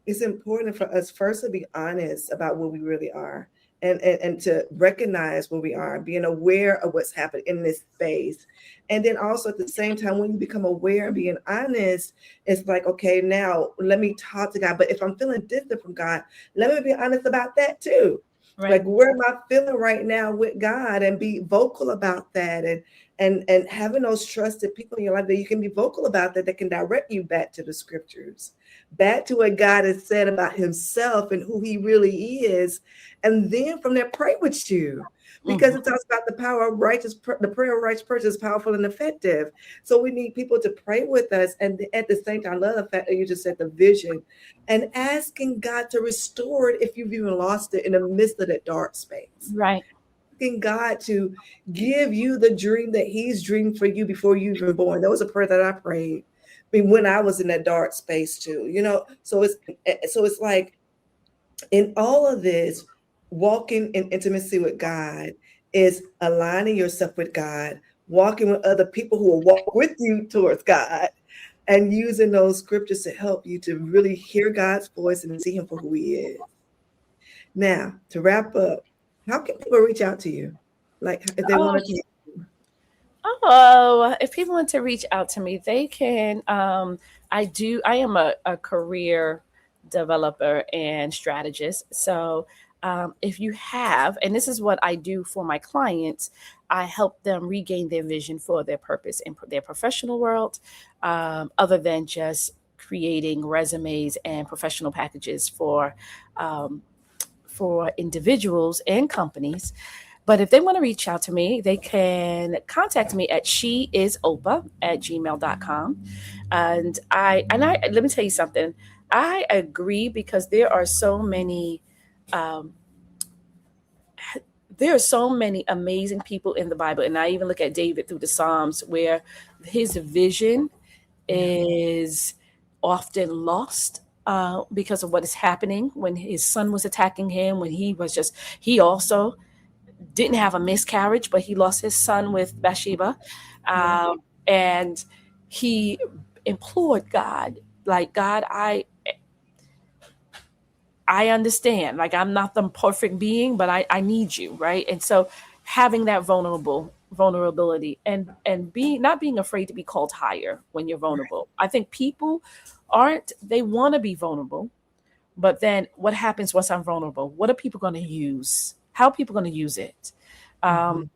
it's important for us first to be honest about where we really are, and to recognize where we are, being aware of what's happening in this space. And then also at the same time, when you become aware and being honest, it's like, okay, now let me talk to God. But if I'm feeling distant from God, let me be honest about that too. Right. Like, where am I feeling right now with God, and be vocal about that, and having those trusted people in your life that you can be vocal about, that can direct you back to the scriptures, back to what God has said about himself and who he really is. And then from there, pray with you. because Mhm. it talks about the power of the prayer of righteous person is powerful and effective. So we need people to pray with us. And at the same time, I love the fact that you just said the vision and asking God to restore it if you've even lost it in the midst of that dark space. Right. Asking God to give you the dream that He's dreamed for you before you even born. That was a prayer that I prayed. I mean, when I was in that dark space too, so it's like in all of this, walking in intimacy with God is aligning yourself with God, walking with other people who will walk with you towards God, and using those scriptures to help you to really hear God's voice and see Him for who He is. Now, to wrap up, how can people reach out to you? Like if they Oh, wanted to. oh, if people want to reach out to me, they can. I am a career developer and strategist. So, if you have, and this is what I do for my clients, I help them regain their vision for their purpose in their professional world, other than just creating resumes and professional packages um, for individuals and companies. But if they want to reach out to me, they can contact me at sheisopa@gmail.com. And I let me tell you something. I agree because um, there are so many amazing people in the Bible. And I even look at David through the Psalms where his vision Yeah, is often lost because of what is happening when his son was attacking him, when he also didn't have a miscarriage, but he lost his son with Bathsheba. yeah, And he implored God, like, God, I understand. Like, I'm not the perfect being, but I need you, right? And so having that vulnerability and being not being afraid to be called higher when you're right. vulnerable. I think people aren't, they want to be vulnerable, but then what happens once I'm vulnerable? What are people going to use? How are people going to use it? Um, Mhm,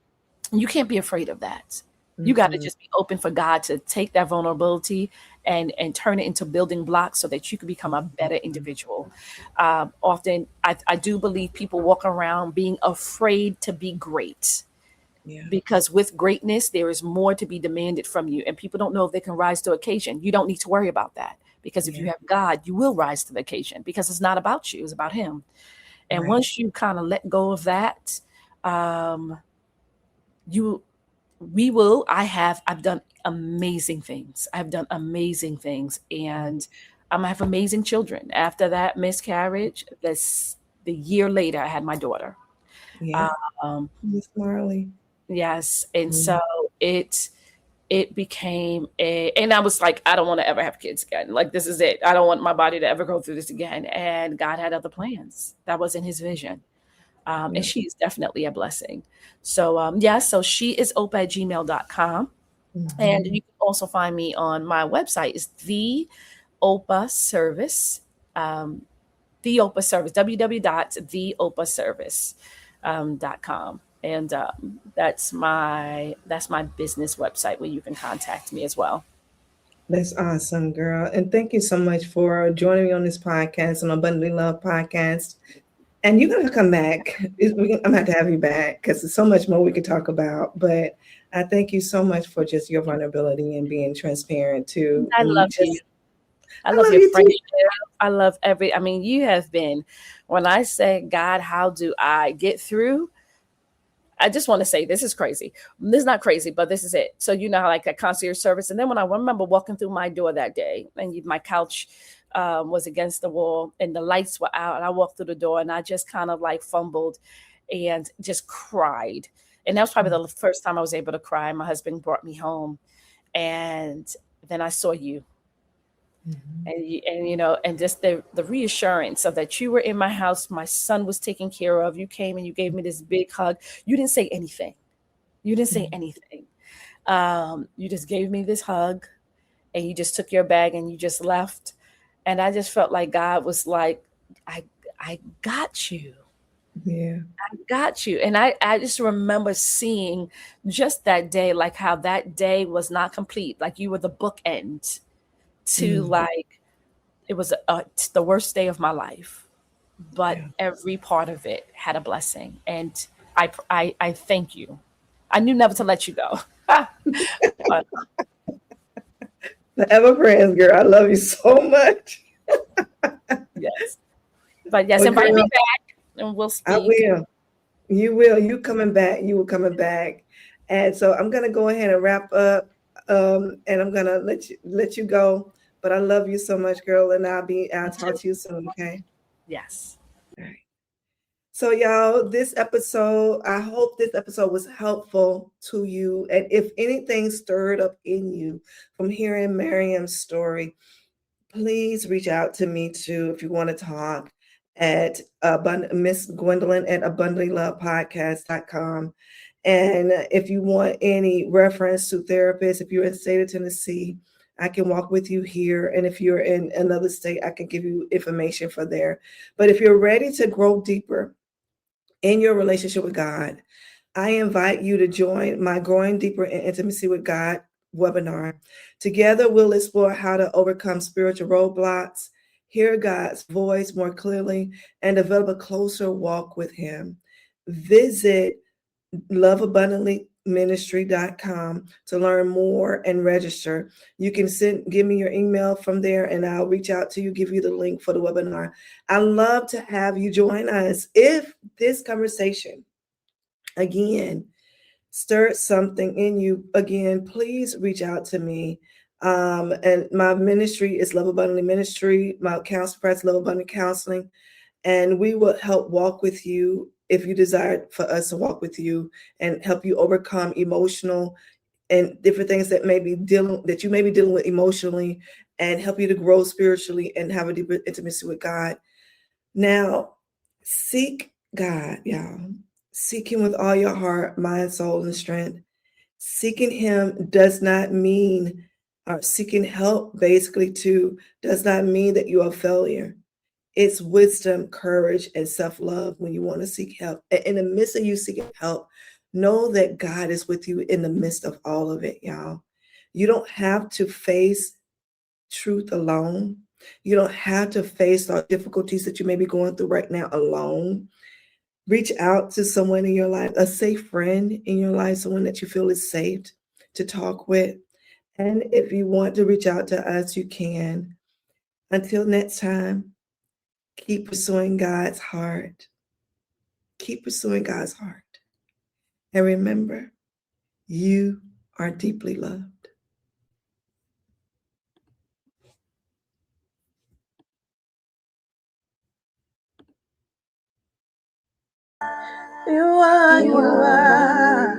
you can't be afraid of that. You got to mhm, just be open for God to take that vulnerability and turn it into building blocks so that you can become a better mhm. individual. Often, I do believe people walk around being afraid to be great Yeah, because with greatness, there is more to be demanded from you, and people don't know if they can rise to occasion. You don't need to worry about that because if you yeah, have God, you will rise to the occasion because it's not about you, it's about Him. And right. once you kind of let go of that, um, you we will I've done amazing things. I've done amazing things, and I have amazing children. After that miscarriage, the year later I had my daughter. Yeah, um Miss Marley. yes, and Mm, so it became a, and I was like, I don't want to ever have kids again. Like, this is it. I don't want my body to ever go through this again. And God had other plans. That wasn't His vision. And yeah. she's definitely a blessing. So, yeah, so she is opa@gmail.com. And Mhm. you can also find me on my website is the Opa Service, the Opa Service, www.theopaservice.com. And that's my business website where you can contact me as well. That's awesome, girl. And thank you so much for joining me on this podcast, on Abundantly Love podcast. And you're going to come back. I'm going to have you back because there's so much more we could talk about. But I thank you so much for just your vulnerability and being transparent too. I And you love you. just, I I love love your you too. friendship. I love I mean, you have been, when I say, God, how do I get through? I just want to say this is crazy. This is not crazy, but this is it. So you know how like a concierge service, and then when I remember walking through my door that day, and my couch was against the wall, and the lights were out, and I walked through the door, and I just kind of like fumbled, and just cried, and that was probably the first time I was able to cry. My husband brought me home, and then I saw you, Mhm. and just the reassurance of that you were in my house, my son was taken care of, you came and you gave me this big hug. You didn't say anything. You didn't say Mhm. anything. You just gave me this hug, and you just took your bag and you just left. And I just felt like God was like, I I got you. Yeah. I got you. And I just remember seeing just that day, like how that day was not complete. Like you were the bookend to Mm. like, it was the worst day of my life, but Yeah. every part of it had a blessing. And I thank you. I knew never to let you go. But Forever friends, girl. I love you so much. yes. But yes, Well, invite me girl, back and we'll I speak. will. You will. You coming back. You will coming back. And so I'm gonna go ahead and wrap up. And I'm gonna let you go. But I love you so much, girl. And I'll Me talk too. to you soon, okay? Yes. All right. So, y'all, I hope this episode was helpful to you. And if anything stirred up in you from hearing Maryum's story, please reach out to me too if you want to talk at Miss Gwendolyn at abundantlylovepodcast.com. And if you want any reference to therapists, if you're in the state of Tennessee, I can walk with you here. And if you're in another state, I can give you information for there. But if you're ready to grow deeper in your relationship with God, I invite you to join my Growing Deeper in Intimacy with God webinar. Together, we'll explore how to overcome spiritual roadblocks, hear God's voice more clearly, and develop a closer walk with Him. Visit loveabundantlyministry.com to learn more and register. You can give me your email from there and I'll reach out to you, give you the link for the webinar. I love to have you join us. If this conversation, again, stirred something in you, again, please reach out to me. And my ministry is Love Abundantly Ministry. My counsel press Love Abundant Counseling. And we will help walk with you if you desire for us to walk with you and help you overcome emotional and different things that you may be dealing with emotionally, and help you to grow spiritually and have a deeper intimacy with God. Now, seek God, y'all. Seek Him with all your heart, mind, soul, and strength. Seeking Him does not mean, seeking help basically too, does not mean that you're a failure. It's wisdom, courage, and self-love when you want to seek help. In the midst of you seeking help, know that God is with you in the midst of all of it, y'all. You don't have to face truth alone. You don't have to face the difficulties that you may be going through right now alone. Reach out to someone in your life, a safe friend in your life, someone that you feel is safe to talk with. And if you want to reach out to us, you can. Until next time, keep pursuing God's heart. Keep pursuing God's heart. And remember, you are deeply loved. You are, you are.